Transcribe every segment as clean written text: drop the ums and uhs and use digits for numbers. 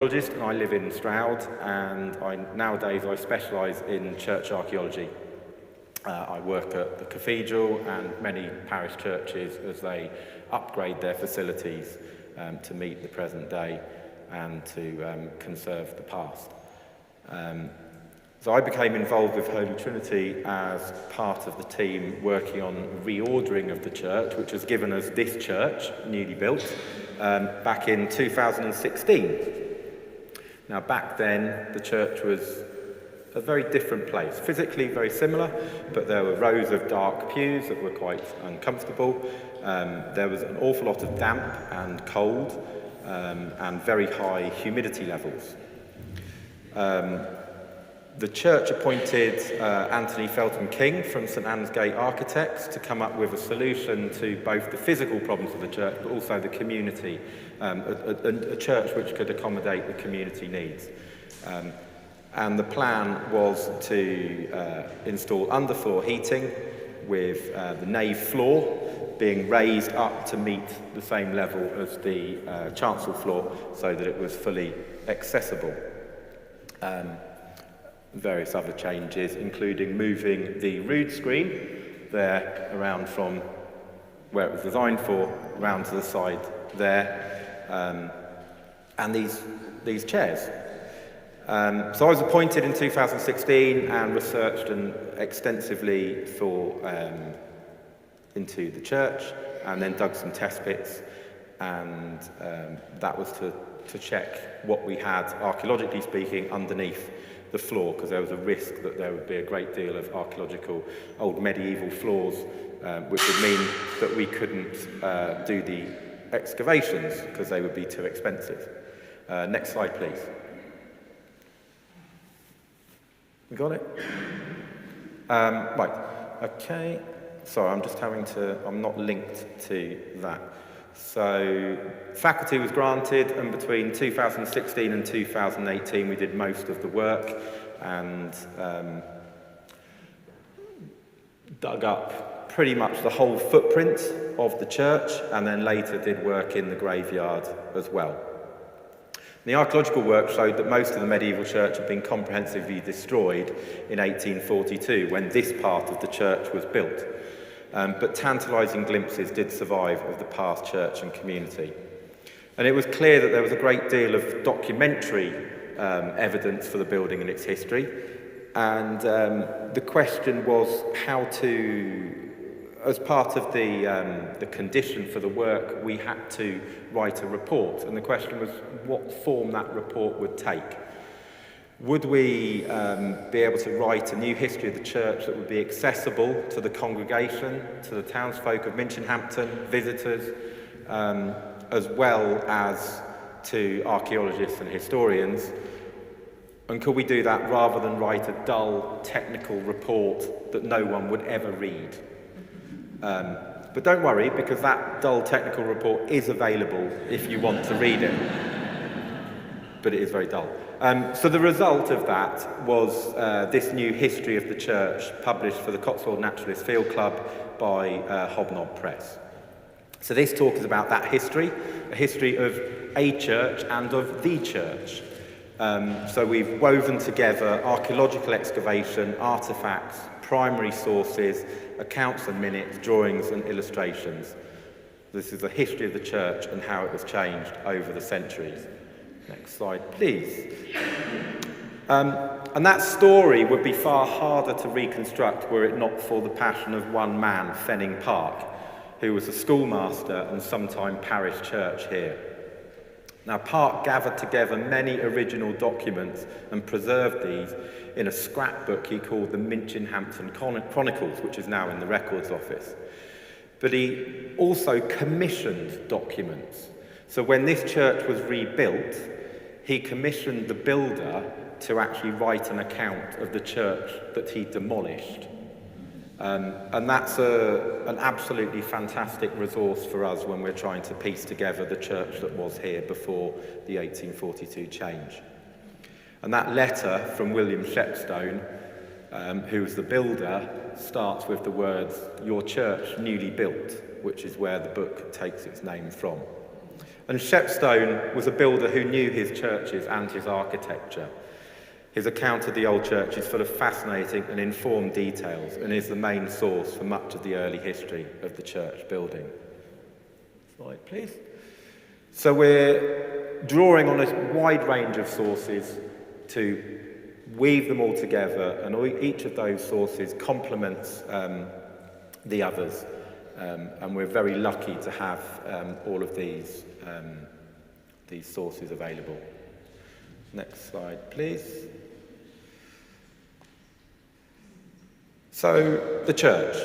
And I live in Stroud, and nowadays I specialise in church archaeology. I work at the cathedral and many parish churches as they upgrade their facilities to meet the present day and to conserve the past. So I became involved with Holy Trinity as part of the team working on reordering of the church, which has given us this church, newly built, back in 2016. Now, back then, the church was a very different place. Physically very similar, but there were rows of dark pews that were quite uncomfortable. There was an awful lot of damp and cold, and very high humidity levels. The church appointed Anthony Felton King from St Anne's Gate Architects to come up with a solution to both the physical problems of the church but also the community, a church which could accommodate the community needs. And the plan was to install underfloor heating with the nave floor being raised up to meet the same level as the chancel floor so that it was fully accessible. Various other changes, including moving the rood screen there around from where it was designed for, round to the side there, and these chairs. So I was appointed in 2016 and researched extensively into the church, and then dug some test pits, and that was to check what we had, archaeologically speaking, underneath the floor, because there was a risk that there would be a great deal of archaeological old medieval floors, which would mean that we couldn't do the excavations because they would be too expensive. Next slide, please. You got it? Right, okay. Sorry, I'm not linked to that. So, faculty was granted, and between 2016 and 2018 we did most of the work and dug up pretty much the whole footprint of the church, and then later did work in the graveyard as well. The archaeological work showed that most of the medieval church had been comprehensively destroyed in 1842 when this part of the church was built. But tantalising glimpses did survive of the past church and community. And it was clear that there was a great deal of documentary evidence for the building and its history. And the question was how to, as part of the condition for the work, we had to write a report. And the question was what form that report would take. Would we be able to write a new history of the church that would be accessible to the congregation, to the townsfolk of Minchinhampton, visitors, as well as to archaeologists and historians? And could we do that rather than write a dull technical report that no one would ever read? But don't worry, because that dull technical report is available if you want to read it. But it is very dull. So the result of that was this new history of the church, published for the Cotswold Naturalist Field Club by Hobnob Press. So this talk is about that history, a history of a church and of the church. So we've woven together archaeological excavation, artefacts, primary sources, accounts and minutes, drawings and illustrations. This is the history of the church and how it has changed over the centuries. Next slide, please. And that story would be far harder to reconstruct were it not for the passion of one man, Fenning Park, who was a schoolmaster and sometime parish church here. Now, Park gathered together many original documents and preserved these in a scrapbook he called the Minchinhampton Chronicles, which is now in the Records Office. But he also commissioned documents. So when this church was rebuilt, he commissioned the builder to actually write an account of the church that he demolished. And that's an absolutely fantastic resource for us when we're trying to piece together the church that was here before the 1842 change. And that letter from William Shepstone, who was the builder, starts with the words, "Your church newly built," which is where the book takes its name from. And Shepstone was a builder who knew his churches and his architecture. His account of the old church is full of fascinating and informed details and is the main source for much of the early history of the church building. Slide, please. So we're drawing on a wide range of sources to weave them all together, and each of those sources complements the others. And we're very lucky to have all of these sources available. Next slide, please. So, the church.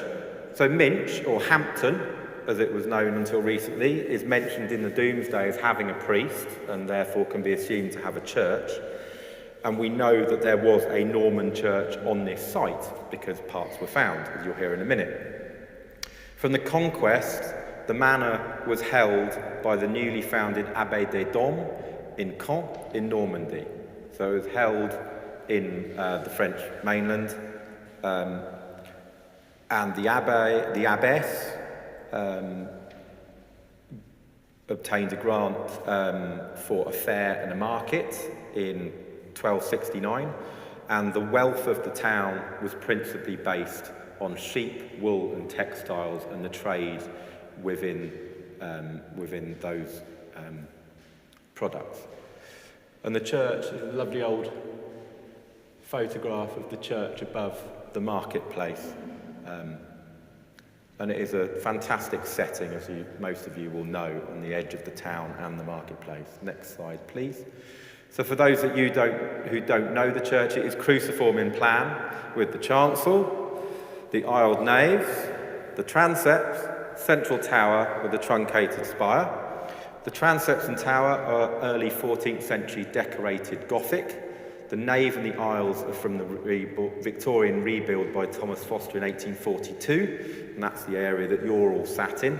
So Minch, or Hampton, as it was known until recently, is mentioned in the Domesday as having a priest, and therefore can be assumed to have a church. And we know that there was a Norman church on this site, because parts were found, as you'll hear in a minute. From the conquest, the manor was held by the newly founded Abbé des Doms in Caen, in Normandy. So it was held in the French mainland, and the abbess obtained a grant for a fair and a market in 1269, and the wealth of the town was principally based on sheep, wool and textiles, and the trade within those products. And the church is a lovely old photograph of the church above the marketplace. And it is a fantastic setting, as most of you will know, on the edge of the town and the marketplace. Next slide, please. So for those of you who don't know the church, it is cruciform in plan, with the chancel, the aisled naves, the transepts, central tower with a truncated spire. The transepts and tower are early 14th century decorated Gothic. The nave and the aisles are from the Victorian rebuild by Thomas Foster in 1842, and that's the area that you're all sat in.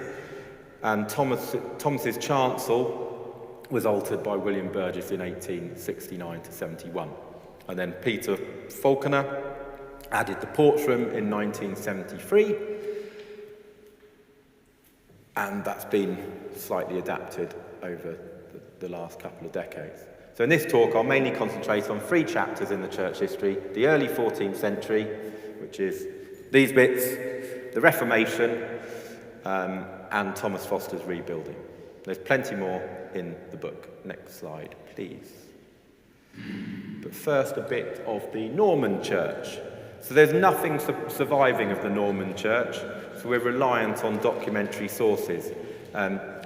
And Thomas's chancel was altered by William Burgess in 1869 to 71. And then Peter Falconer added the porch room in 1973, and that's been slightly adapted over the last couple of decades. So in this talk, I'll mainly concentrate on 3 chapters in the church history: the early 14th century, which is these bits, the Reformation, and Thomas Foster's rebuilding. There's plenty more in the book. Next slide, please. But first, a bit of the Norman church. So there's nothing surviving of the Norman church, so we're reliant on documentary sources.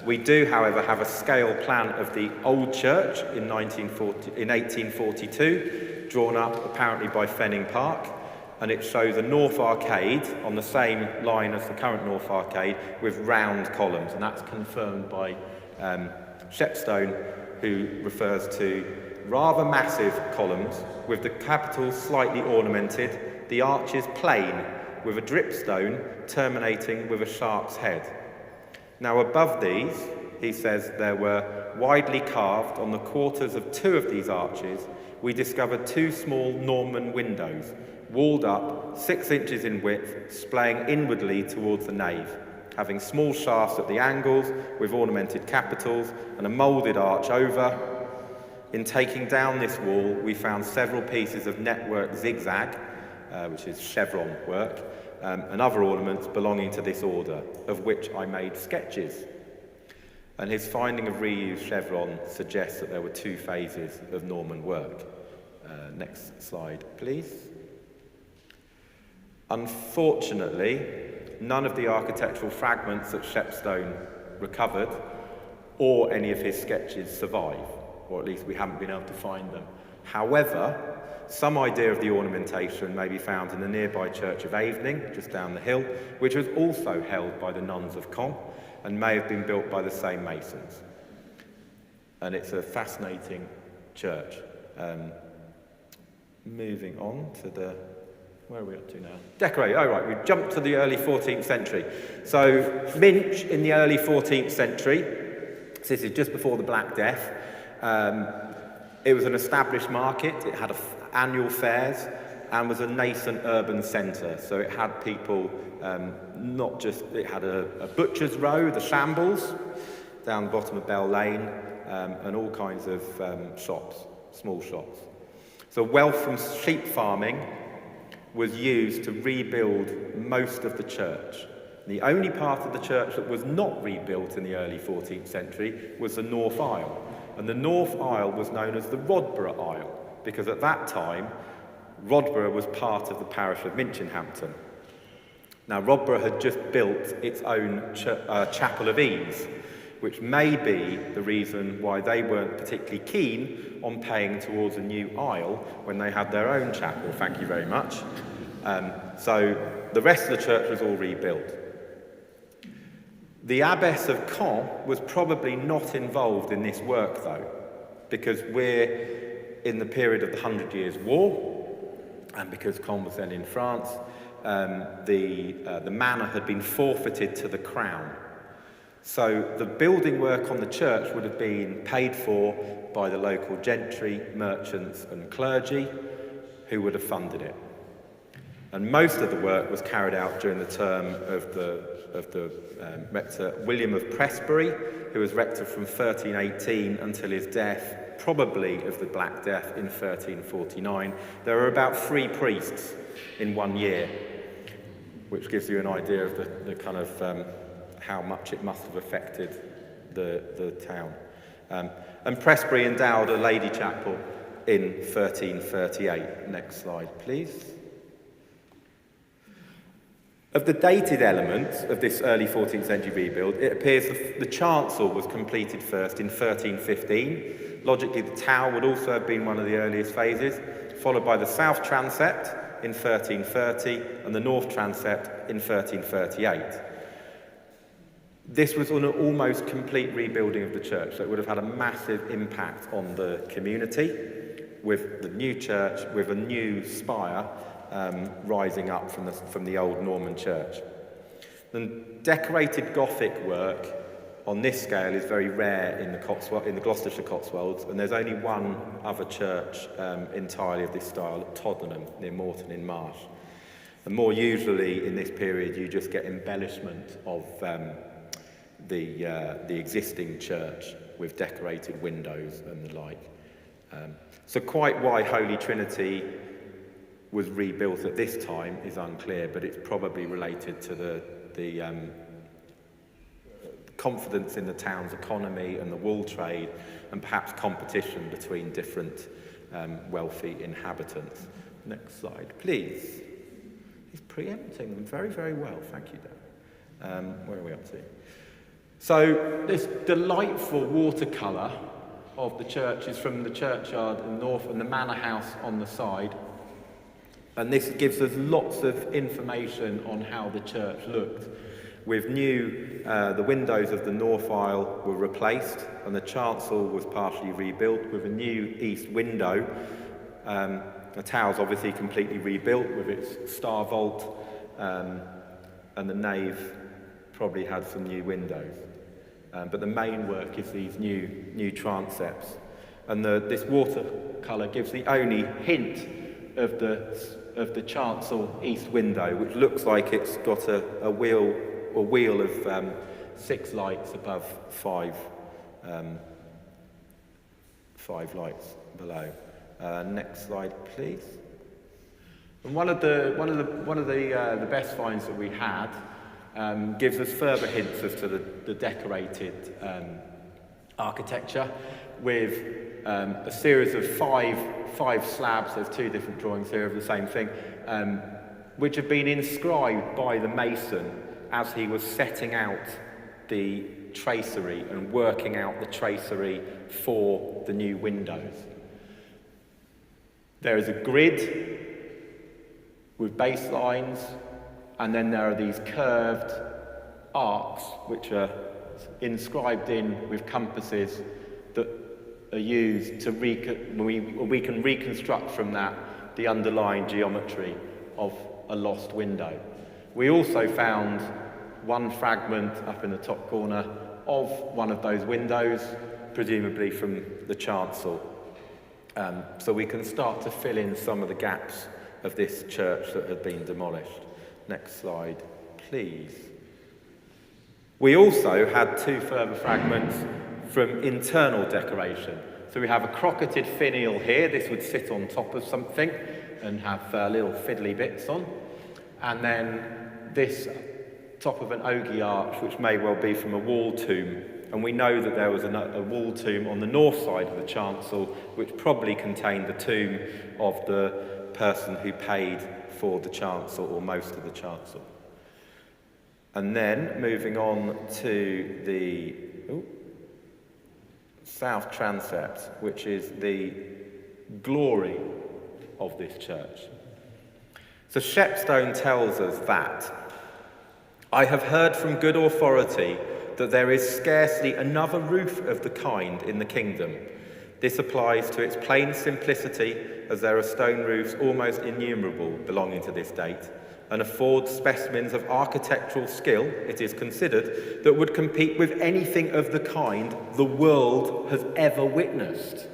We do, however, have a scale plan of the old church in 1842, drawn up apparently by Fenning Park, and it shows a north arcade on the same line as the current north arcade with round columns, and that's confirmed by Shepstone, who refers to rather massive columns with the capitals slightly ornamented, the arches plain with a dripstone terminating with a shark's head. Now above these, he says, there were widely carved on the quarters of 2 of these arches, we discovered 2 small Norman windows, walled up 6 inches in width, splaying inwardly towards the nave, having small shafts at the angles with ornamented capitals and a moulded arch over. In taking down this wall, we found several pieces of network zigzag, which is chevron work, and other ornaments belonging to this order, of which I made sketches. And his finding of reused chevron suggests that there were 2 phases of Norman work. Next slide, please. Unfortunately, none of the architectural fragments that Shepstone recovered or any of his sketches survive, or at least we haven't been able to find them. However, some idea of the ornamentation may be found in the nearby church of Avening, just down the hill, which was also held by the nuns of Caen and may have been built by the same masons. And it's a fascinating church. Moving on to where are we up to now? Decorate, oh right, we've jumped to the early 14th century. So Minch in the early 14th century, so this is just before the Black Death. It was an established market, it had annual fairs, and was a nascent urban centre. So it had people, it had a butcher's row, the shambles, down the bottom of Bell Lane, and all kinds of shops, small shops. So wealth from sheep farming was used to rebuild most of the church. The only part of the church that was not rebuilt in the early 14th century was the north aisle. And the north aisle was known as the Rodborough aisle, because at that time, Rodborough was part of the parish of Minchinhampton. Now, Rodborough had just built its own chapel of ease, which may be the reason why they weren't particularly keen on paying towards a new aisle when they had their own chapel. Thank you very much. So the rest of the church was all rebuilt. The Abbess of Caen was probably not involved in this work, though, because we're in the period of the 100 Years' War, and because Caen was then in France, the manor had been forfeited to the crown. So the building work on the church would have been paid for by the local gentry, merchants and clergy, who would have funded it. And most of the work was carried out during the term of the rector William of Prestbury, who was rector from 1318 until his death, probably of the Black Death, in 1349. There were about 3 priests in 1 year, which gives you an idea of the kind of how much it must have affected the town. And Prestbury endowed a lady chapel in 1338. Next slide, please. Of the dated elements of this early 14th century rebuild, it appears the chancel was completed first in 1315. Logically, the tower would also have been one of the earliest phases, followed by the south transept in 1330 and the north transept in 1338. This was an almost complete rebuilding of the church, so it would have had a massive impact on the community, with the new church, with a new spire rising up from the old Norman church. The decorated Gothic work on this scale is very rare in the Gloucestershire Cotswolds, and there's only one other church entirely of this style at Toddenham, near Morton in Marsh. And more usually in this period, you just get embellishment of the existing church with decorated windows and the like. So quite why Holy Trinity was rebuilt at this time is unclear, but it's probably related to the confidence in the town's economy and the wool trade, and perhaps competition between different wealthy inhabitants. Next slide, please. He's preempting them very, very well. Thank you, Dan. Where are we up to? So this delightful watercolour of the church is from the churchyard in the north and the manor house on the side. And this gives us lots of information on how the church looked. With the windows of the north aisle were replaced, and the chancel was partially rebuilt with a new east window. The tower's obviously completely rebuilt with its star vault, and the nave probably had some new windows. But the main work is these new transepts. And this watercolour gives the only hint of the chancel east window, which looks like it's got a wheel of 6 lights above 5 lights below. Next slide, please. And one of the best finds that we had gives us further hints as to the decorated architecture, with a series of five slabs. There's 2 different drawings here of the same thing, which have been inscribed by the mason as he was setting out the tracery and working out the tracery for the new windows. There is a grid with base lines, and then there are these curved arcs which are inscribed in with compasses that are used to we can reconstruct from that the underlying geometry of a lost window. We also found one fragment up in the top corner of one of those windows, presumably from the chancel. So we can start to fill in some of the gaps of this church that had been demolished. Next slide, please. We also had two further fragments from internal decoration. So we have a crocketed finial here. This would sit on top of something and have little fiddly bits on. And then this top of an ogee arch, which may well be from a wall tomb. And we know that there was a wall tomb on the north side of the chancel, which probably contained the tomb of the person who paid for the chancel, or most of the chancel. And then moving on to the south transept, which is the glory of this church. So Shepstone tells us that, "I have heard from good authority that there is scarcely another roof of the kind in the kingdom. This applies to its plain simplicity, as there are stone roofs almost innumerable belonging to this date, and affords specimens of architectural skill, it is considered, that would compete with anything of the kind the world has ever witnessed."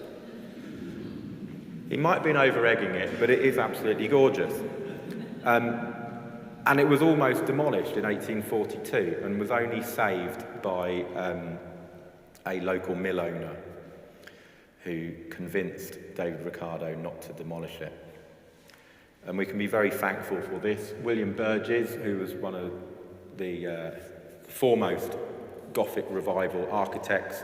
He might have been over-egging it, but it is absolutely gorgeous. And it was almost demolished in 1842 and was only saved by a local mill owner who convinced David Ricardo not to demolish it. And we can be very thankful for this. William Burgess, who was one of the foremost Gothic revival architects,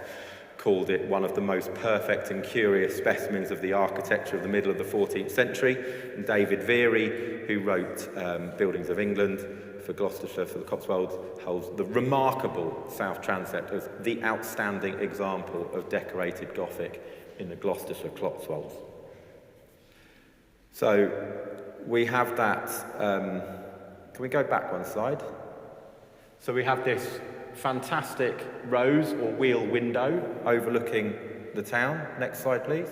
called it one of the most perfect and curious specimens of the architecture of the middle of the 14th century. And David Veary, who wrote Buildings of England for Gloucestershire, for the Cotswolds, holds the remarkable south transept as the outstanding example of decorated Gothic in the Gloucestershire Cotswolds. So we have that, can we go back one slide? So we have this fantastic rose or wheel window overlooking the town. Next slide, please.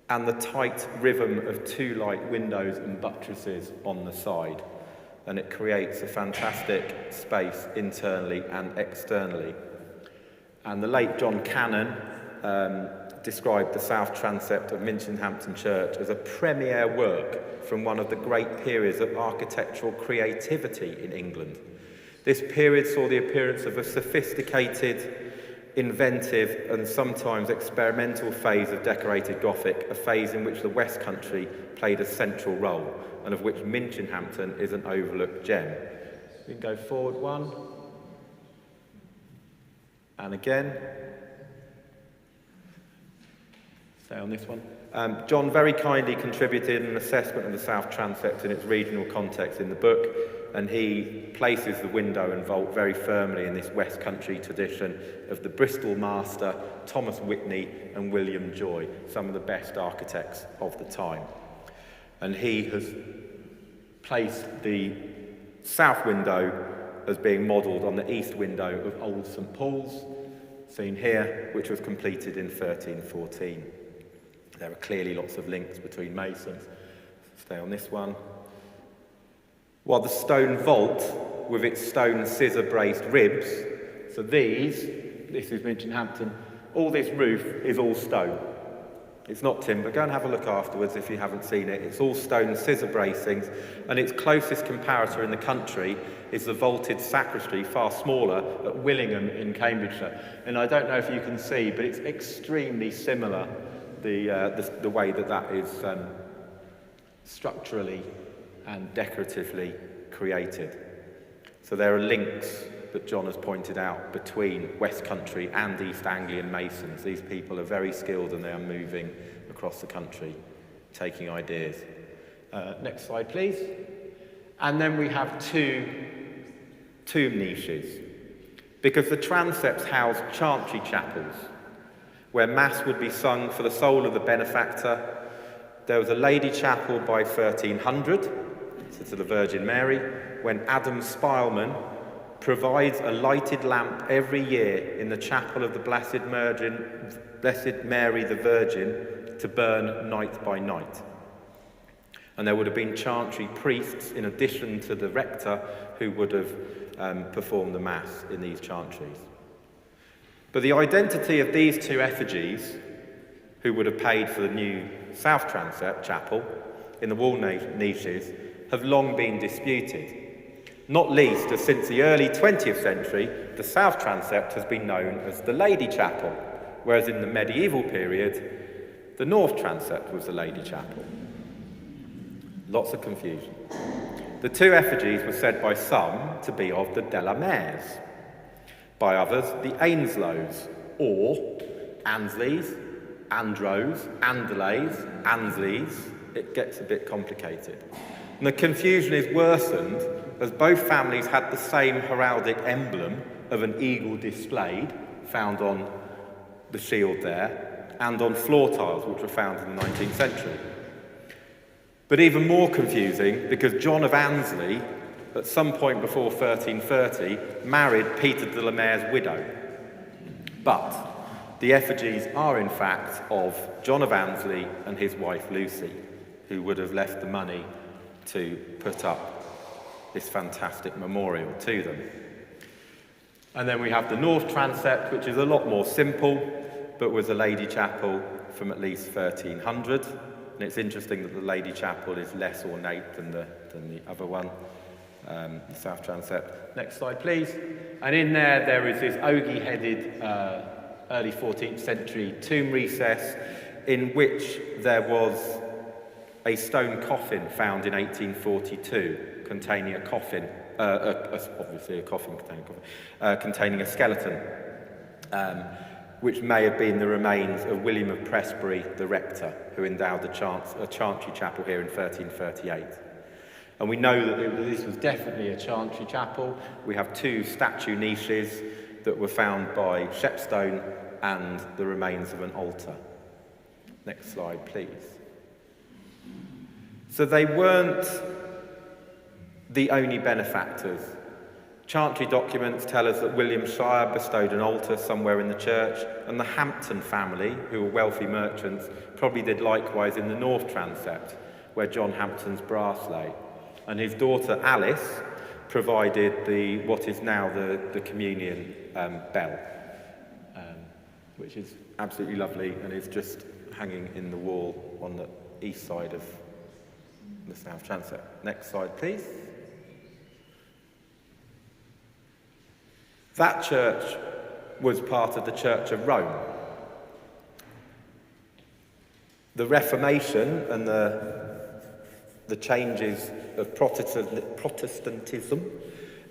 And the tight rhythm of two light windows and buttresses on the side. And it creates a fantastic space internally and externally. And the late John Cannon described the south transept of Minchinhampton Church as a premier work from one of the great periods of architectural creativity in England. This period saw the appearance of a sophisticated, inventive and sometimes experimental phase of decorated Gothic, a phase in which the West Country played a central role and of which Minchinhampton is an overlooked gem. We can go forward one. And again. Stay on this one. John very kindly contributed an assessment of the south transept in its regional context in the book, and he places the window and vault very firmly in this West Country tradition of the Bristol master, Thomas Whitney and William Joy, some of the best architects of the time. And he has placed the south window as being modelled on the east window of Old St Paul's, seen here, which was completed in 1314. There are clearly lots of links between masons. Stay on this one. While the stone vault with its stone scissor-braced ribs, so this is Minchinhampton, all this roof is all stone. It's not timber. Go and have a look afterwards if you haven't seen it. It's all stone scissor bracings, and its closest comparator in the country is the vaulted sacristy, far smaller, at Willingham in Cambridgeshire. And I don't know if you can see, but it's extremely similar, the way that is structurally and decoratively created. So there are links that John has pointed out between West Country and East Anglian masons. These people are very skilled and they are moving across the country, taking ideas. Next slide, please. And then we have two tomb niches, because the transepts house chantry chapels, where Mass would be sung for the soul of the benefactor. There was a lady chapel by 1300, so to the Virgin Mary, when Adam Spielman provides a lighted lamp every year in the chapel of the Blessed Mary the Virgin to burn night by night. And there would have been chantry priests in addition to the rector who would have performed the Mass in these chantries. But the identity of these two effigies, who would have paid for the new south transept chapel in the wall niches, have long been disputed. Not least as since the early 20th century, the south transept has been known as the Lady Chapel, whereas in the medieval period, the north transept was the Lady Chapel. Lots of confusion. The two effigies were said by some to be of the Delameres, by others the Ainslows, or Ansleys, Andros, Andelays, Ansleys. It gets a bit complicated. And the confusion is worsened as both families had the same heraldic emblem of an eagle displayed, found on the shield there, and on floor tiles, which were found in the 19th century. But even more confusing, because John of Annesley, at some point before 1330, married Peter de la Mare's widow. But the effigies are in fact of John of Annesley and his wife Lucy, who would have left the money to put up this fantastic memorial to them. And then we have the north transept, which is a lot more simple, but was a Lady Chapel from at least 1300. And it's interesting that the Lady Chapel is less ornate than the other one, the south transept. Next slide, please. And in there is this ogee-headed early 14th century tomb recess in which there was a stone coffin found in 1842 containing a coffin, obviously a coffin containing a skeleton, which may have been the remains of William of Prestbury, the rector, who endowed a chantry chapel here in 1338. And we know that this was definitely a chantry chapel. We have two statue niches that were found by Shepstone and the remains of an altar. Next slide, please. So they weren't the only benefactors. Chantry documents tell us that William Shire bestowed an altar somewhere in the church, and the Hampton family, who were wealthy merchants, probably did likewise in the north transept, where John Hampton's brass lay. And his daughter Alice provided what is now the communion bell, which is absolutely lovely and is just hanging in the wall on the east side of the south transept. Next slide, please. That church was part of the Church of Rome. The Reformation and the changes of Protestantism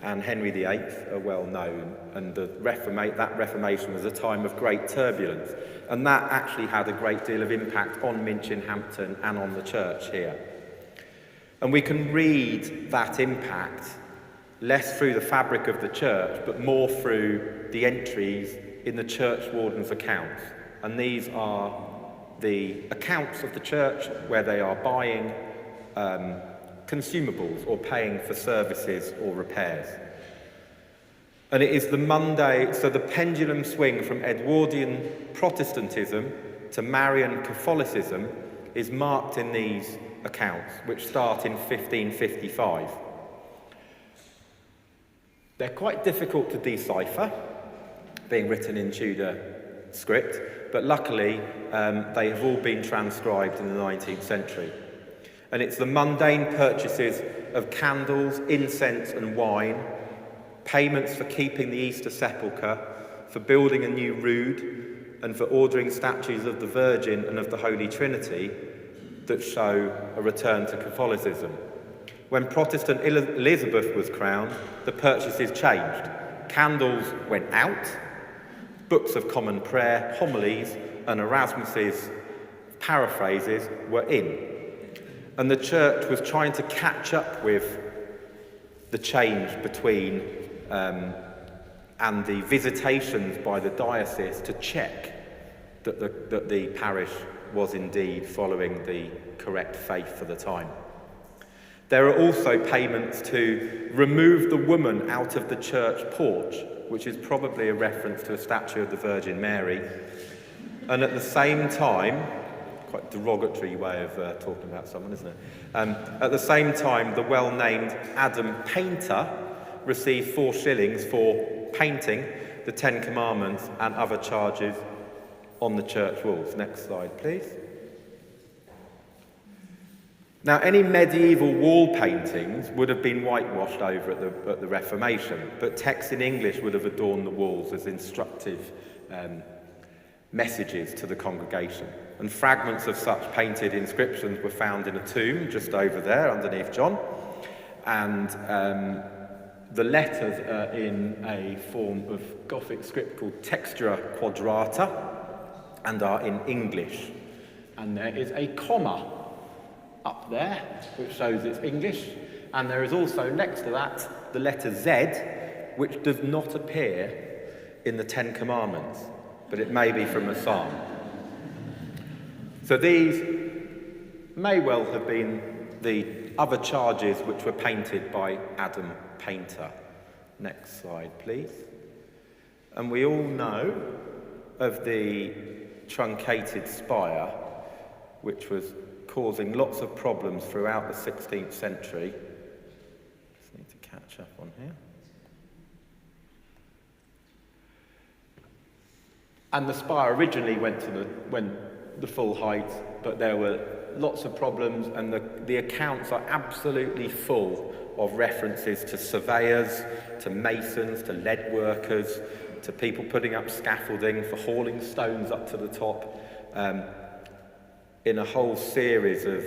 and Henry VIII are well known, and that Reformation was a time of great turbulence, and that actually had a great deal of impact on Minchinhampton and on the church here. And we can read that impact less through the fabric of the church, but more through the entries in the church warden's accounts. And these are the accounts of the church where they are buying consumables or paying for services or repairs. And it is the pendulum swing from Edwardian Protestantism to Marian Catholicism is marked in these accounts, which start in 1555. They're quite difficult to decipher, being written in Tudor script, but luckily they have all been transcribed in the 19th century. And it's the mundane purchases of candles, incense and wine, payments for keeping the Easter sepulchre, for building a new rood, and for ordering statues of the Virgin and of the Holy Trinity that show a return to Catholicism. When Protestant Elizabeth was crowned, the purchases changed. Candles went out, books of common prayer, homilies, and Erasmus's paraphrases were in. And the church was trying to catch up with the change between and the visitations by the diocese to check that the parish was indeed following the correct faith for the time. There are also payments to remove the woman out of the church porch, which is probably a reference to a statue of the Virgin Mary. And at the same time, quite derogatory way of talking about someone, isn't it? At the same time, the well-named Adam Painter received 4 shillings for painting the 10 Commandments and other charges on the church walls. Next slide, please. Now, any medieval wall paintings would have been whitewashed over at the Reformation, but text in English would have adorned the walls as instructive messages to the congregation. And fragments of such painted inscriptions were found in a tomb just over there underneath John. And the letters are in a form of Gothic script called textura quadrata and are in English. And there is a comma up there, which shows it's English. And there is also next to that the letter Z, which does not appear in the Ten Commandments, but it may be from a psalm. So these may well have been the other charges which were painted by Adam Painter. Next slide, please. And we all know of the truncated spire, which was causing lots of problems throughout the 16th century. Just need to catch up on here. And the spire originally went the full height, but there were lots of problems, and the accounts are absolutely full of references to surveyors, to masons, to lead workers, to people putting up scaffolding for hauling stones up to the top, in a whole series of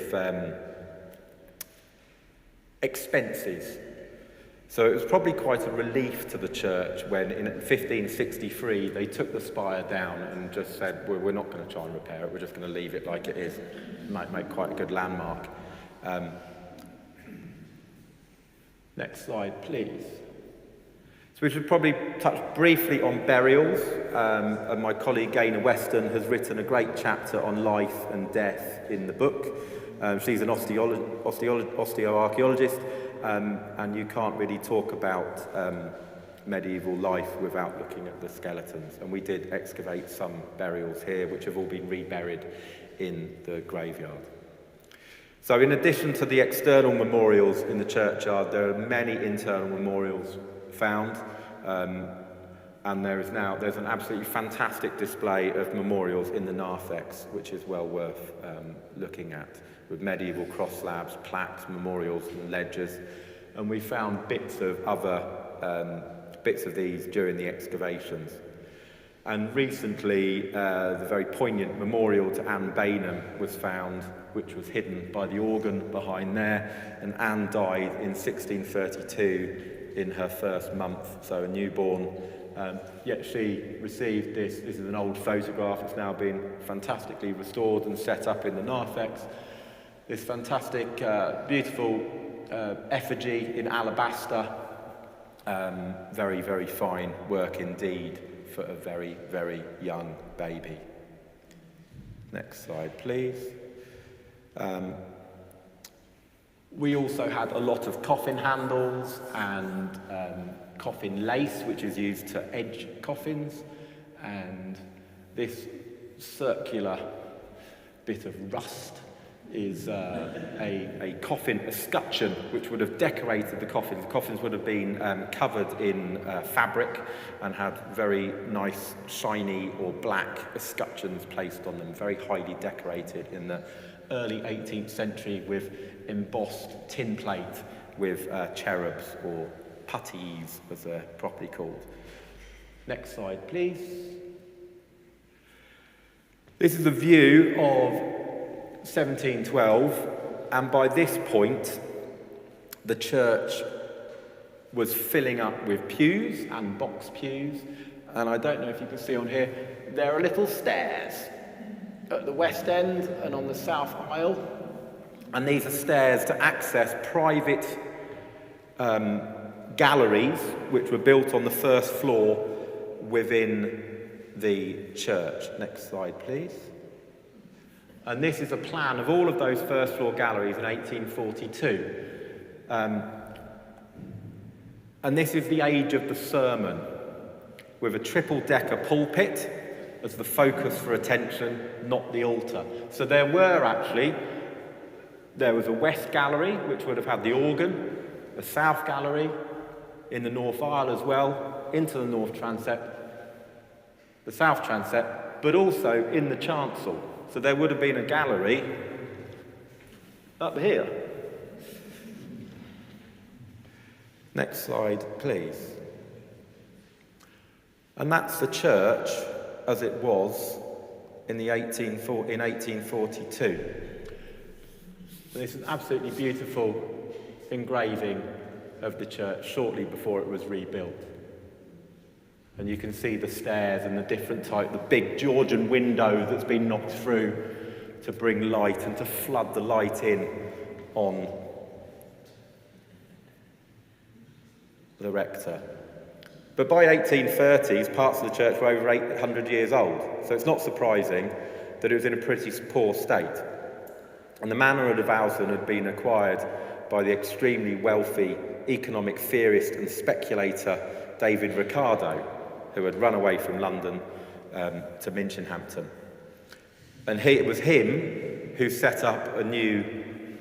expenses. So it was probably quite a relief to the church when in 1563 they took the spire down and just said, we're not going to try and repair it, we're just going to leave it like it is. It might make quite a good landmark. Next slide, please. So we should probably touch briefly on burials. And my colleague Gaynor Weston has written a great chapter on life and death in the book. She's an osteoarchaeologist, and you can't really talk about medieval life without looking at the skeletons. And we did excavate some burials here, which have all been reburied in the graveyard. So in addition to the external memorials in the churchyard, there are many internal memorials found. And there's an absolutely fantastic display of memorials in the narthex, which is well worth looking at, with medieval cross slabs, plaques, memorials, and ledgers. And we found bits of these during the excavations. And recently, the very poignant memorial to Anne Bainham was found, which was hidden by the organ behind there. And Anne died in 1632 in her first month, so a newborn. Yet she received this. This is an old photograph. It's now been fantastically restored and set up in the narthex. This fantastic, beautiful effigy in alabaster. Very, very fine work indeed for a very, very young baby. Next slide, please. We also had a lot of coffin handles and coffin lace, which is used to edge coffins. And this circular bit of rust is a coffin escutcheon, which would have decorated the coffins. The coffins would have been covered in fabric and had very nice, shiny or black escutcheons placed on them, very highly decorated in the early 18th century with embossed tin plate with cherubs, or puttees as they're properly called. Next slide, please. This is a view of 1712, and by this point the church was filling up with pews and box pews, and I don't know if you can see on here, there are little stairs at the west end and on the south aisle, and these are stairs to access private galleries which were built on the first floor within the church. Next slide, please. And this is a plan of all of those first floor galleries in 1842. And this is the age of the sermon, with a triple-decker pulpit as the focus for attention, not the altar. So there was a west gallery, which would have had the organ, a south gallery, in the north aisle as well, into the north transept, the south transept, but also in the chancel. So there would have been a gallery up here. Next slide, please. And that's the church as it was in 1842. This is an absolutely beautiful engraving of the church shortly before it was rebuilt. And you can see the stairs and the different type, the big Georgian window that's been knocked through to bring light and to flood the light in on the rector. But by 1830s, parts of the church were over 800 years old, so it's not surprising that it was in a pretty poor state. And the manor of Devousen had been acquired by the extremely wealthy economic theorist and speculator David Ricardo, who had run away from London to Minchinhampton. And it was him who set up a new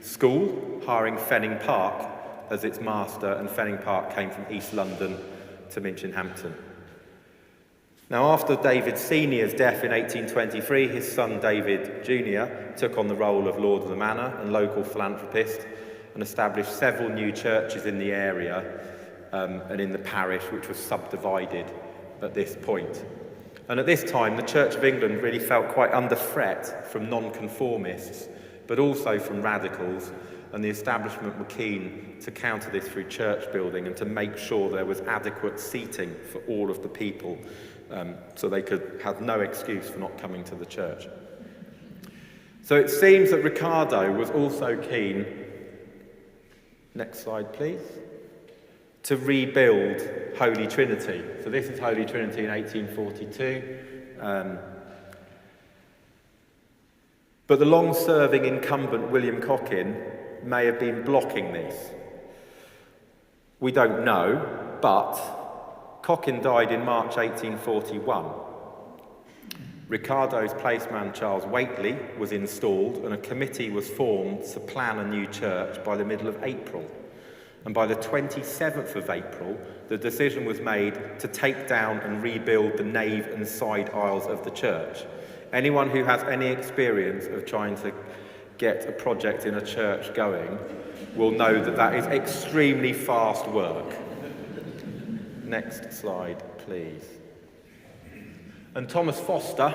school, hiring Fenning Park as its master, and Fenning Park came from East London to Minchinhampton. Now, after David Sr.'s death in 1823, his son David Jr. took on the role of Lord of the Manor and local philanthropist and established several new churches in the area and in the parish, which was subdivided at this point. And at this time, the Church of England really felt quite under threat from nonconformists, but also from radicals, and the establishment were keen to counter this through church building and to make sure there was adequate seating for all of the people, so they could have no excuse for not coming to the church. So it seems that Ricardo was also keen, next slide please, to rebuild Holy Trinity. So this is Holy Trinity in 1842. But the long-serving incumbent William Cochin may have been blocking this. We don't know, but Cochin died in March 1841. Ricardo's placeman Charles Whately was installed and a committee was formed to plan a new church by the middle of April. And by the 27th of April, the decision was made to take down and rebuild the nave and side aisles of the church. Anyone who has any experience of trying to get a project in a church going will know that that is extremely fast work. Next slide, please. And Thomas Foster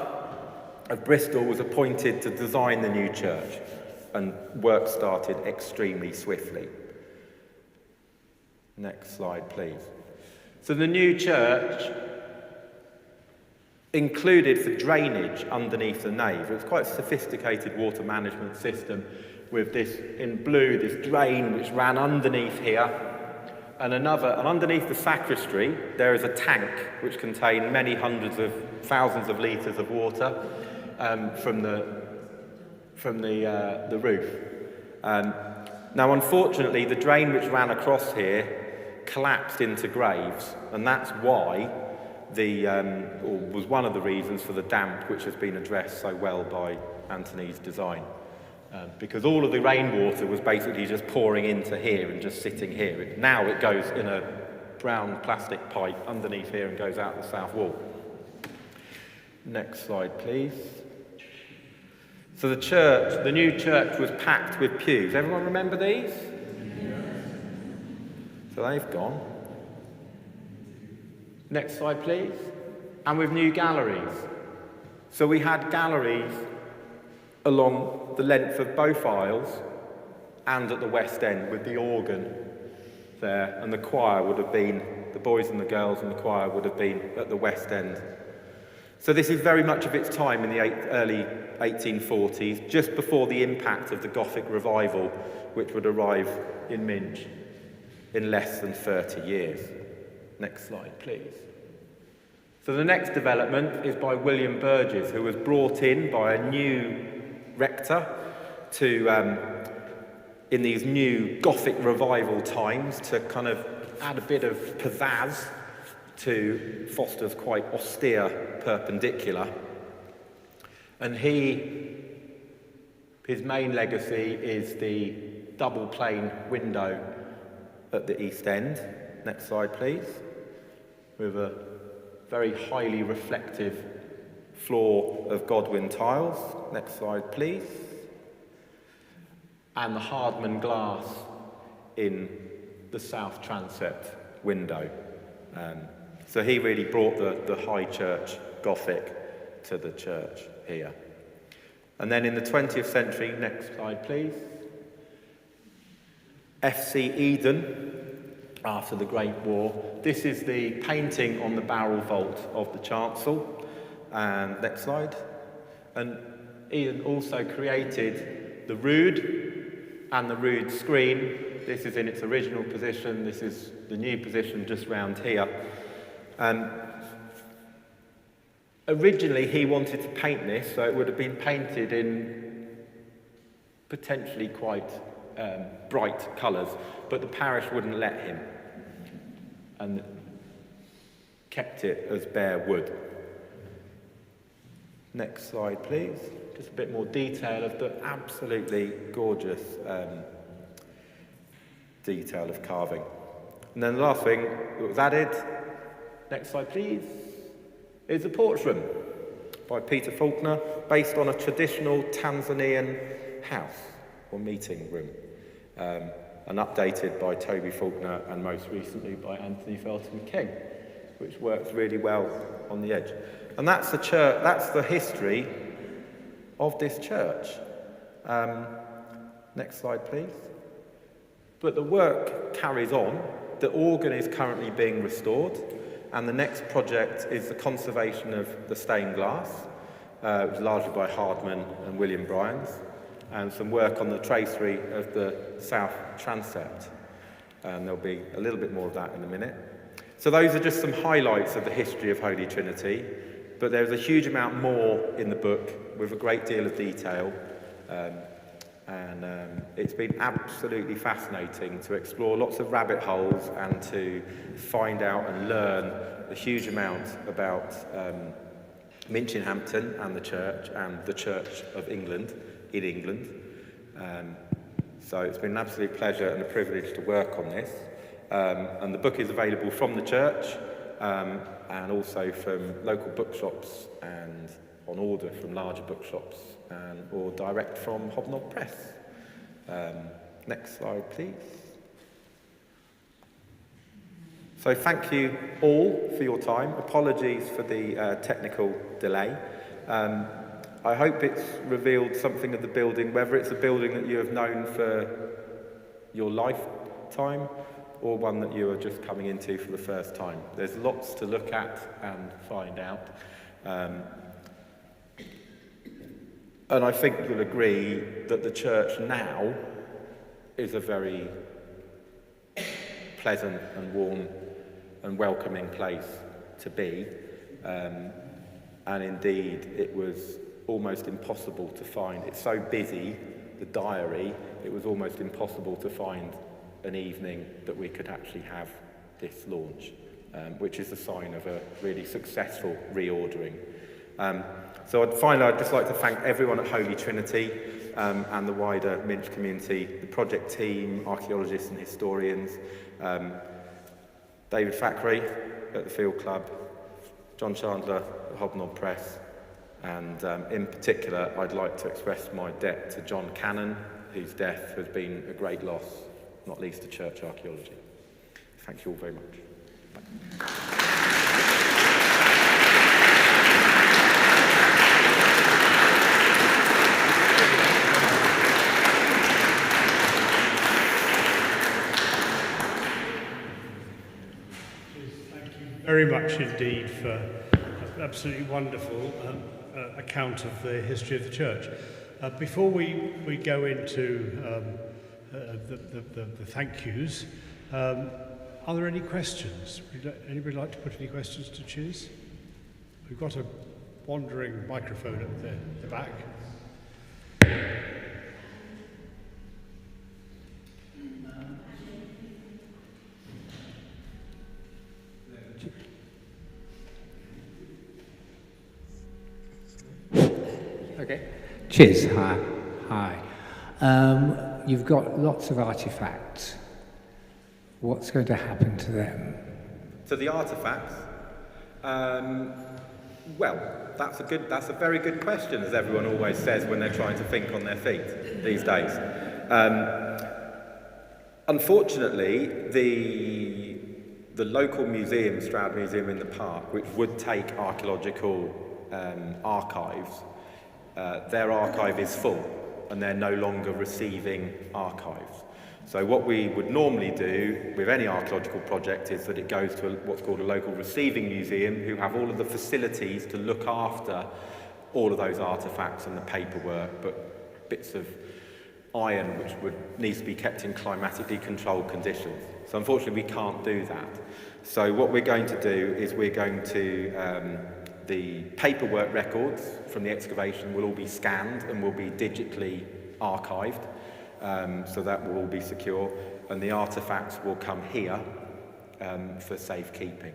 of Bristol was appointed to design the new church, and work started extremely swiftly. Next slide, please. So the new church included for drainage underneath the nave. It was quite a sophisticated water management system with this, in blue, this drain which ran underneath here, and underneath the sacristy there is a tank which contained many hundreds of thousands of litres of water from the roof. Now, unfortunately, the drain which ran across here collapsed into graves, and that's why or was one of the reasons for the damp, which has been addressed so well by Anthony's design. Because all of the rainwater was basically just pouring into here and just sitting here. Now it goes in a brown plastic pipe underneath here and goes out the south wall. Next slide, please. So the new church was packed with pews. Everyone remember these? So they've gone. Next slide, please. And with new galleries. So we had galleries along the length of both aisles and at the west end with the organ there, and the choir would have been, the boys and the girls and the choir would have been at the west end. So this is very much of its time in the early 1840s, just before the impact of the Gothic revival, which would arrive in Minch in less than 30 years. Next slide, please. So the next development is by William Burgess, who was brought in by a new rector to, in these new Gothic revival times, to kind of add a bit of pizzazz to Foster's quite austere perpendicular. And his main legacy is the double pane window at the east end. Next slide, please. With a very highly reflective floor of Godwin tiles. Next slide, please. and the Hardman glass in the south transept window. So he really brought the high church Gothic to the church here. And then in the 20th century, next slide please, FC Eden, after the Great War. This is the painting on the barrel vault of the chancel. And next slide. And Eden also created the rood and the rood screen. This is in its original position. This is the new position just round here. Originally, he wanted to paint this, so it would have been painted in potentially quite bright colours, but the parish wouldn't let him and kept it as bare wood. Next slide, please. Just a bit more detail of the absolutely gorgeous detail of carving. And then the last thing that was added, next slide, please, is the porch room by Peter Faulkner, based on a traditional Tanzanian house or meeting room, and updated by Toby Faulkner and most recently by Anthony Felton King, which works really well on the edge. And that's the church, that's the history of this church. Next slide, please. But the work carries on. The organ is currently being restored, and the next project is the conservation of the stained glass, it was largely by Hardman and William Bryans, and some work on the tracery of the south transept. And there'll be a little bit more of that in a minute. So those are just some highlights of the history of Holy Trinity, but there's a huge amount more in the book with a great deal of detail. It's been absolutely fascinating to explore lots of rabbit holes and to find out and learn a huge amount about Minchinhampton and the Church of England, in England. So it's been an absolute pleasure and a privilege to work on this. And the book is available from the church and also from local bookshops and on order from larger bookshops or direct from Hobnob Press. Next slide, please. So thank you all for your time. Apologies for the technical delay. I hope it's revealed something of the building, whether it's a building that you have known for your lifetime or one that you are just coming into for the first time. There's lots to look at and find out. And I think you'll agree that the church now is a very pleasant and warm and welcoming place to be. And indeed, it was almost impossible to find. It's so busy, the diary, it was almost impossible to find an evening that we could actually have this launch, which is a sign of a really successful reordering. So finally, I'd just like to thank everyone at Holy Trinity and the wider Minch community, the project team, archaeologists and historians, David Thackeray at the Field Club, John Chandler at Hobnob Press, and in particular, I'd like to express my debt to John Cannon, whose death has been a great loss, not least to church archaeology. Thank you all very much. Bye. Very much indeed for an absolutely wonderful account of the history of the church. Before we go into the thank yous, are there any questions? Anybody like to put any questions to Chiz? We've got a wandering microphone at the back. Okay. Cheers. Hi. You've got lots of artifacts. What's going to happen to them? So the artifacts, well, that's a very good question, as everyone always says when they're trying to think on their feet these days. Unfortunately, the local museum, Stroud Museum in the park, which would take archaeological archives, their archive is full and they're no longer receiving archives. So what we would normally do with any archaeological project is that it goes to what's called a local receiving museum, who have all of the facilities to look after all of those artefacts and the paperwork, but bits of iron which needs to be kept in climatically controlled conditions. So unfortunately we can't do that. So what we're going to do is we're going to, the paperwork records from the excavation will all be scanned and will be digitally archived, so that will all be secure, and the artefacts will come here for safekeeping.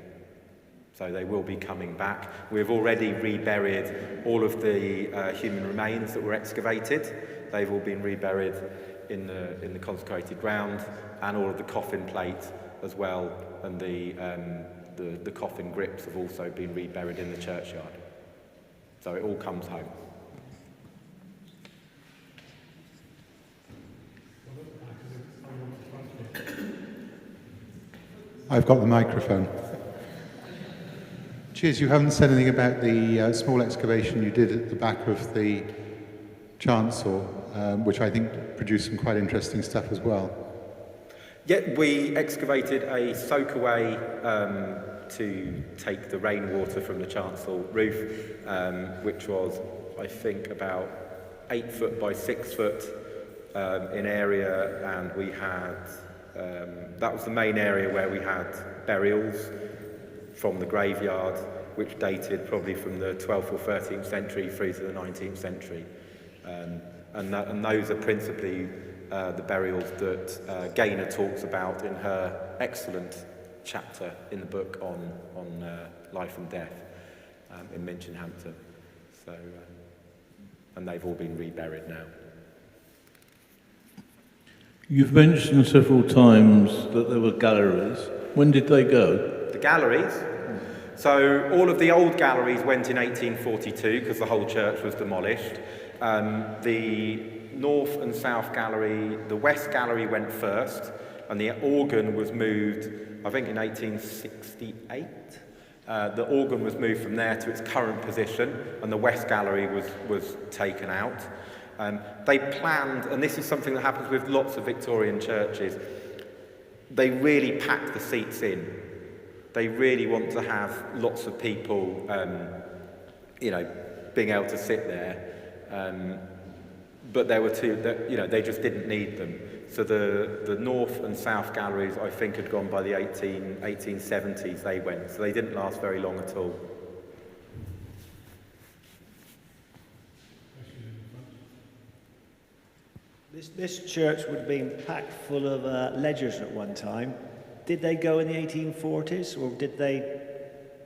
So they will be coming back. We've already reburied all of the human remains that were excavated. They've all been reburied in the consecrated ground, and all of the coffin plate as well, and the coffin grips have also been reburied in the churchyard. So it all comes home. I've got the microphone. Cheers, you haven't said anything about the small excavation you did at the back of the chancel, which I think produced some quite interesting stuff as well. Yeah, we excavated a soakaway to take the rainwater from the chancel roof, which was, I think, about 8 foot by 6 foot in area, and we had, that was the main area where we had burials from the graveyard, which dated probably from the 12th or 13th century through to the 19th century. And those are principally the burials that Gaynor talks about in her excellent chapter in the book on life and death in Minchinhampton. So, and they've all been reburied now. You've mentioned several times that there were galleries. When did they go? The galleries? So all of the old galleries went in 1842 because the whole church was demolished. The North and South Gallery, the West Gallery went first, and the organ was moved, I think in 1868. The organ was moved from there to its current position, and the West Gallery was taken out. They planned, and this is something that happens with lots of Victorian churches, they really pack the seats in. They really want to have lots of people, being able to sit there. But there were two that, they just didn't need them. So the North and South galleries, I think, had gone by the 1870s, they went. So they didn't last very long at all. This church would have been packed full of ledgers at one time. Did they go in the 1840s, or did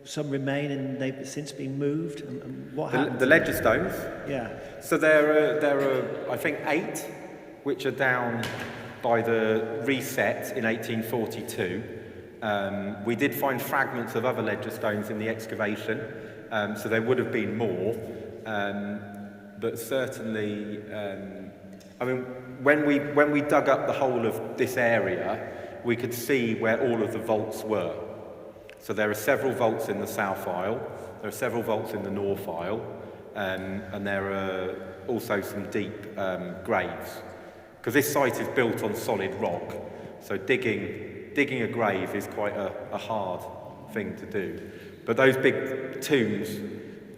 some remain and they've since been moved? And what happened? The ledger stones? Yeah. So there are, I think, 8 which are down by the reset in 1842. We did find fragments of other ledger stones in the excavation, so there would have been more. But certainly, when we dug up the whole of this area, we could see where all of the vaults were. So there are several vaults in the south aisle, there are several vaults in the north aisle, and there are also some deep graves. Because this site is built on solid rock, so digging a grave is quite a hard thing to do. But those big tombs,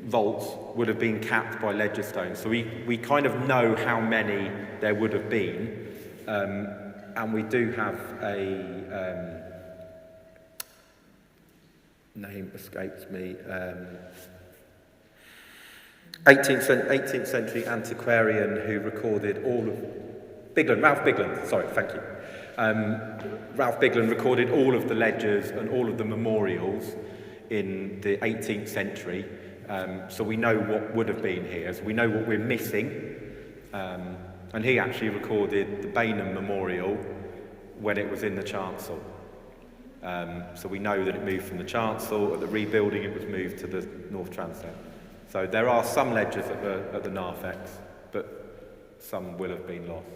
vaults, would have been capped by ledger stones. So we kind of know how many there would have been. And we do have a name escapes me. 18th century antiquarian who recorded all of Ralph Bigland. Sorry, thank you. Ralph Bigland recorded all of the ledgers and all of the memorials in the 18th century. So we know what would have been here. So we know what we're missing. And he actually recorded the Bainham Memorial when it was in the chancel. So we know that it moved from the chancel. At the rebuilding, it was moved to the north transept. So there are some ledgers at the narthex, but some will have been lost.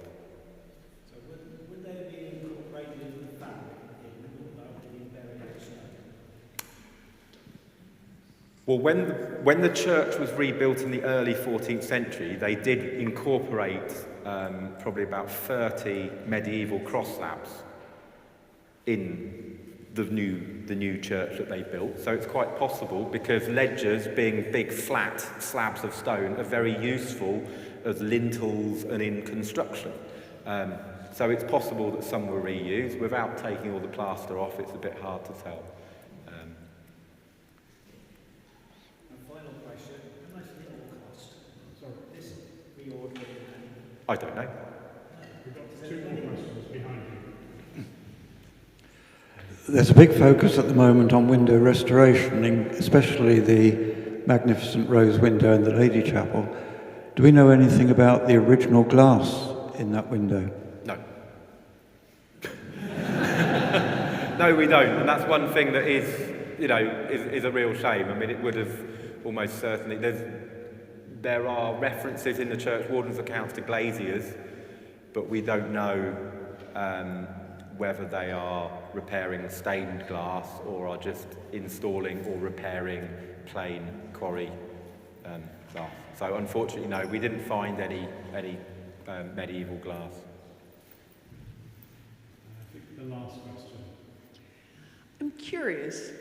Well, when the church was rebuilt in the early 14th century, they did incorporate probably about 30 medieval cross slabs in the new church that they built. So it's quite possible, because ledgers, being big flat slabs of stone, are very useful as lintels and in construction. So it's possible that some were reused. Without taking all the plaster off, it's a bit hard to tell. Final question, how much did it all cost? Sorry, this reordering. I don't know. We've got 2 more questions behind you. There's a big focus at the moment on window restoration, especially the magnificent rose window in the Lady Chapel. Do we know anything about the original glass in that window? No. No, we don't. And that's one thing that is a real shame. I mean, it would have almost certainly... There are references in the church warden's accounts to glaziers, but we don't know whether they are repairing stained glass or are just installing or repairing plain quarry glass. So unfortunately, no, we didn't find any medieval glass. I think the last question. I'm curious,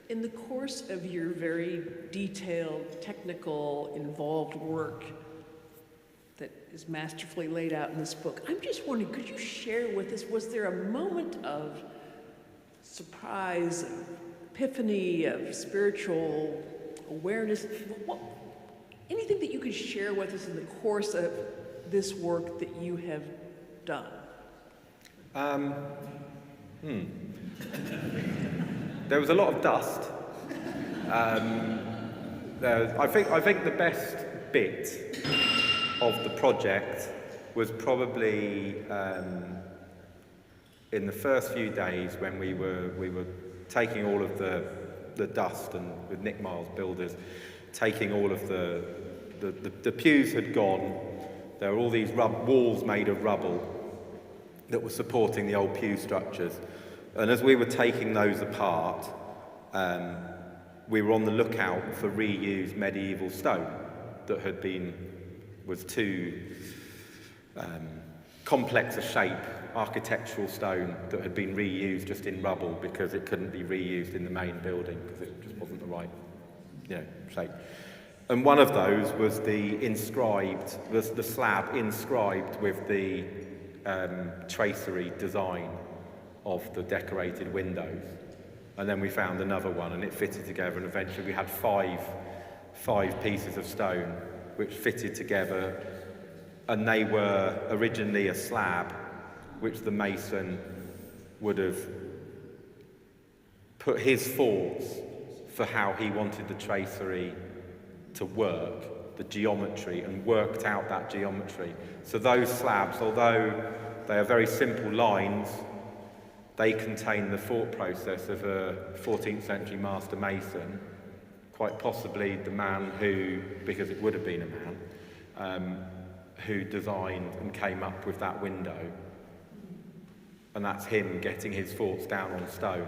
in the course of your very detailed, technical, involved work that is masterfully laid out in this book, I'm just wondering, could you share with us, was there a moment of surprise, of epiphany, of spiritual awareness? Anything that you could share with us in the course of this work that you have done? There was a lot of dust. I think the best bit of the project was probably in the first few days when we were taking all of the dust, and with Nick Miles Builders, taking all of the pews had gone. There were all these walls made of rubble that were supporting the old pew structures. And as we were taking those apart, we were on the lookout for reused medieval stone that was too complex a shape, architectural stone that had been reused just in rubble because it couldn't be reused in the main building because it just wasn't the right shape. And one of those was the slab inscribed with the tracery design of the decorated windows. And then we found another one and it fitted together, and eventually we had five pieces of stone which fitted together, and they were originally a slab which the mason would have put his thoughts for how he wanted the tracery to work, the geometry, and worked out that geometry. So those slabs, although they are very simple lines, they contain the thought process of a 14th century master mason, quite possibly the man who, because it would have been a man, who designed and came up with that window. And that's him getting his thoughts down on stone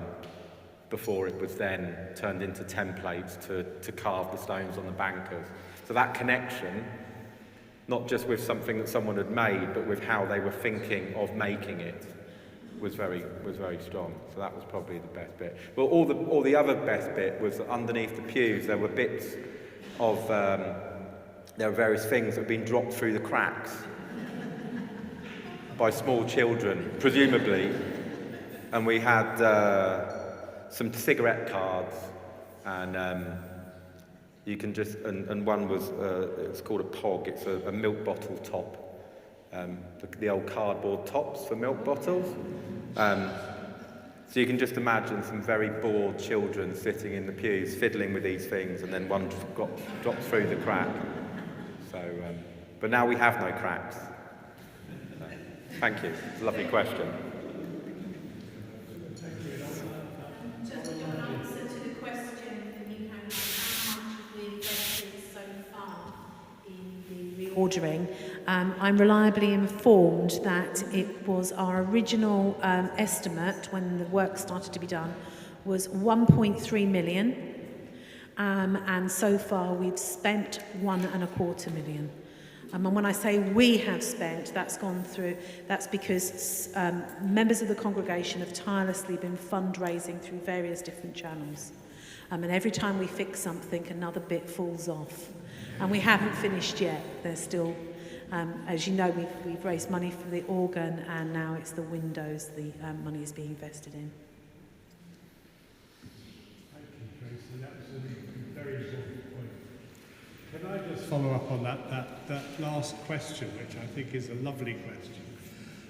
before it was then turned into templates to carve the stones on the bankers. So that connection, not just with something that someone had made, but with how they were thinking of making it, was very strong. So that was probably the best bit. Well, all the other best bit was that underneath the pews there were bits of there were various things that had been dropped through the cracks by small children, presumably. And we had some cigarette cards, and you can just, and one was, it's called a POG, it's a milk bottle top. The old cardboard tops for milk bottles. So you can just imagine some very bored children sitting in the pews fiddling with these things, and then one dropped through the crack. So, but now we have no cracks. So, thank you. It's a lovely question. Just an answer to the question from you, Harry, how much have we invested so far in the reordering? I'm reliably informed that it was our original estimate when the work started to be done was 1.3 million, and so far we've spent £1.25 million. And when I say we have spent, that's because members of the congregation have tirelessly been fundraising through various different channels. And every time we fix something, another bit falls off. And we haven't finished yet. There's still, as you know, we've raised money for the organ, and now it's the windows the money is being invested in. Thank you, Tracy. That was a very important point. Can I just follow up on that last question, which I think is a lovely question?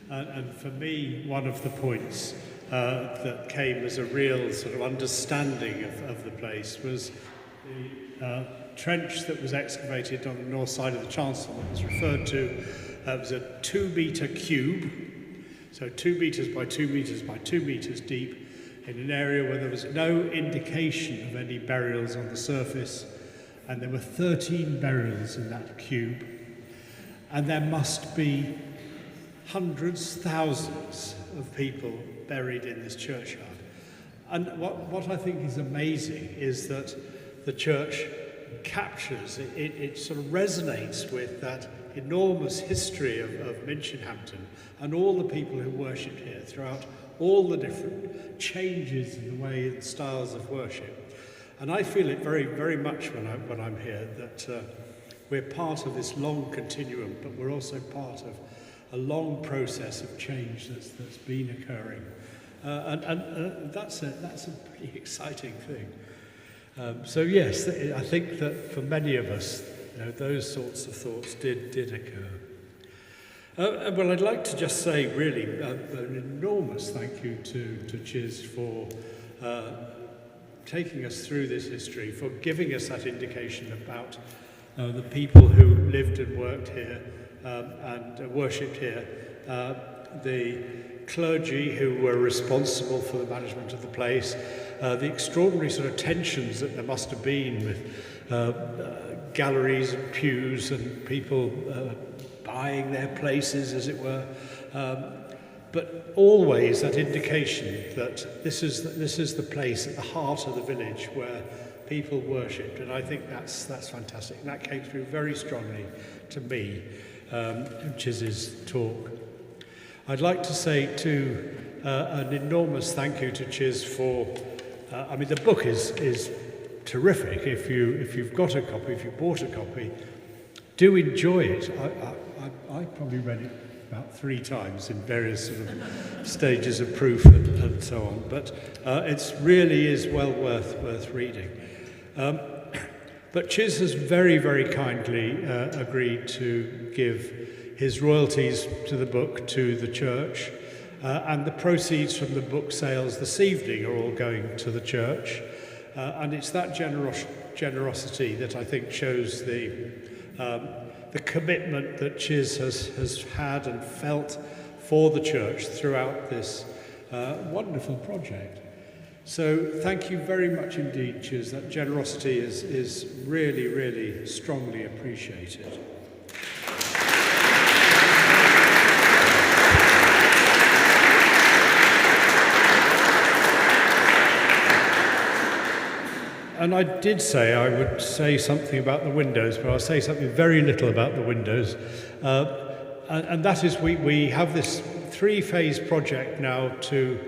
And for me, one of the points that came as a real sort of understanding of the place was the trench that was excavated on the north side of the chancel that was referred to. It was a 2-metre cube, so 2 metres by 2 metres by 2 metres deep, in an area where there was no indication of any burials on the surface, and there were 13 burials in that cube, and there must be hundreds, thousands of people buried in this churchyard. And what I think is amazing is that the church captures, it sort of resonates with that enormous history of Minchinhampton and all the people who worshipped here throughout all the different changes in the way and styles of worship. And I feel it very, very much when I'm here that we're part of this long continuum, but we're also part of a long process of change that's been occurring. And that's a pretty exciting thing. So yes, I think that for many of us, those sorts of thoughts did occur. Well, I'd like to just say really an enormous thank you to Chiz for taking us through this history, for giving us that indication about the people who lived and worked here and worshipped here, the clergy who were responsible for the management of the place, the extraordinary sort of tensions that there must have been with galleries and pews and people buying their places, as it were. But always that indication that this is the place at the heart of the village where people worshipped, and I think that's fantastic. And that came through very strongly to me in Chiz's talk. I'd like to say too an enormous thank you to Chiz for. The book is terrific. If you've got a copy, if you bought a copy, do enjoy it. I probably read it about 3 times in various sort of stages of proof and so on. But it really is well worth reading. But Chiz has very, very kindly agreed to give his royalties to the book to the church, and the proceeds from the book sales this evening are all going to the church. And it's that generosity that I think shows the commitment that Chiz has had and felt for the church throughout this wonderful project. So thank you very much indeed, Chiz. That generosity is really, really strongly appreciated. And I did say I would say something about the windows, but I'll say something very little about the windows. And that is we have this 3-phase project now to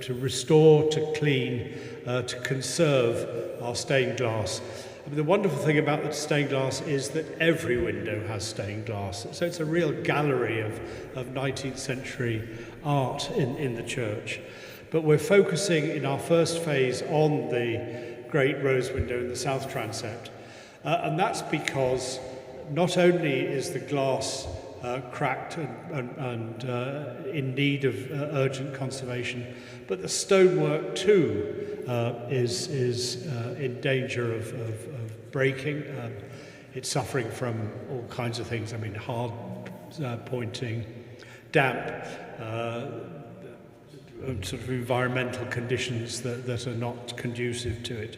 restore, to clean, to conserve our stained glass. The wonderful thing about the stained glass is that every window has stained glass. So it's a real gallery of 19th century art in the church. But we're focusing in our first phase on the great rose window in the south transept. And that's because not only is the glass cracked and in need of urgent conservation, but the stonework too is in danger of breaking. It's suffering from all kinds of things. Hard pointing, damp, sort of environmental conditions that are not conducive to it.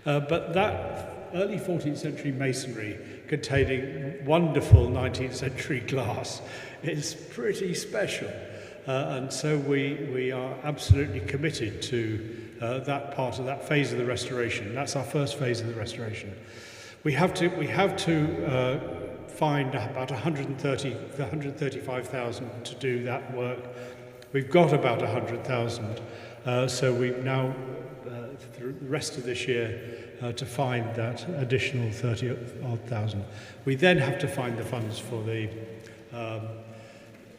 But that early 14th century masonry containing wonderful 19th century glass is pretty special. And so we are absolutely committed to that part of that phase of the restoration. That's our first phase of the restoration. We have to find about 135,000 to do that work. We've got about 100,000, so we've now the rest of this year to find that additional 30,000. We then have to find the funds for the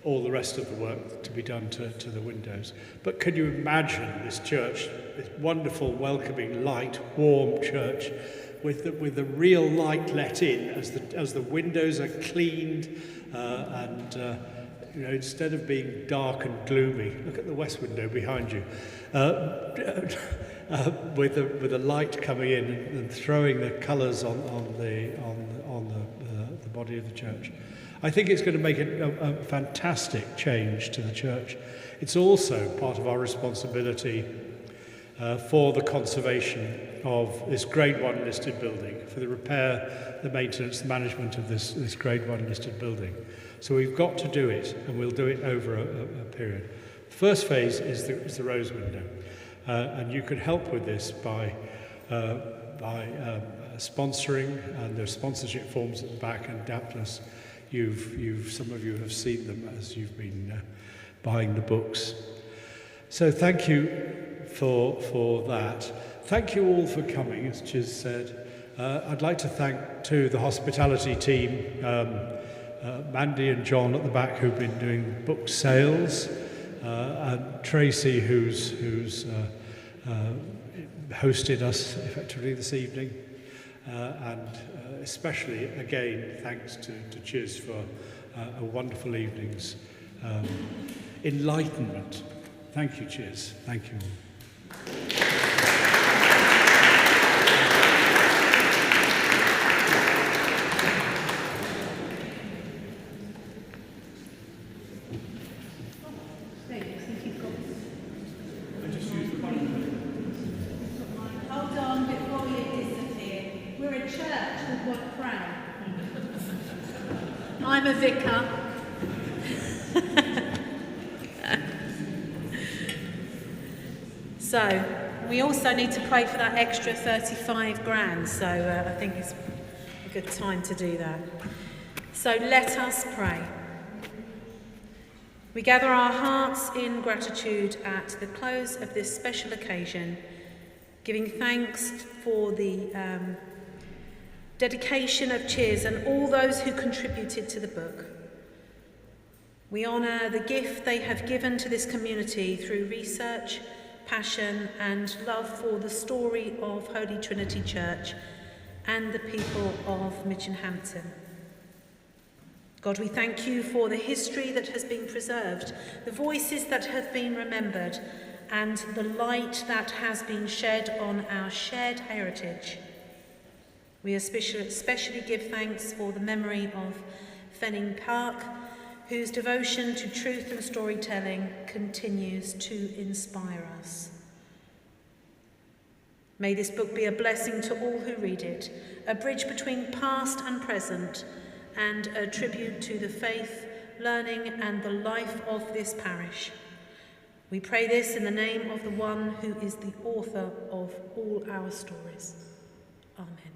all the rest of the work to be done to the windows. But can you imagine this church, this wonderful, welcoming, light, warm church, with the real light let in as the windows are cleaned and instead of being dark and gloomy, look at the west window behind you, with the light coming in and throwing the colours on the body of the church. I think it's going to make a fantastic change to the church. It's also part of our responsibility for the conservation of this Grade 1 listed building, for the repair, the maintenance, the management of this Grade 1 listed building. So we've got to do it, and we'll do it over a period. The first phase is the rose window, and you can help with this by sponsoring, and there's sponsorship forms at the back, and doubtless some of you have seen them as you've been buying the books. So thank you for that. Thank you all for coming, as Chiz said. I'd like to thank too the hospitality team, Mandy and John at the back, who've been doing book sales, and Tracy, who's hosted us effectively this evening, and especially again thanks to Chiz for a wonderful evening's enlightenment. Thank you, Chiz. Thank you all. Hold on before you disappear. We're a church with one crown. I'm a vicar. So, we also need to pray for that extra 35 grand, so I think it's a good time to do that. So let us pray. We gather our hearts in gratitude at the close of this special occasion, giving thanks for the dedication of Chiz and all those who contributed to the book. We honour the gift they have given to this community through research, passion and love for the story of Holy Trinity Church and the people of Minchinhampton. God, we thank you for the history that has been preserved, the voices that have been remembered, and the light that has been shed on our shared heritage. We especially give thanks for the memory of Fenning Park, whose devotion to truth and storytelling continues to inspire us. May this book be a blessing to all who read it, a bridge between past and present, and a tribute to the faith, learning and the life of this parish. We pray this in the name of the one who is the author of all our stories. Amen.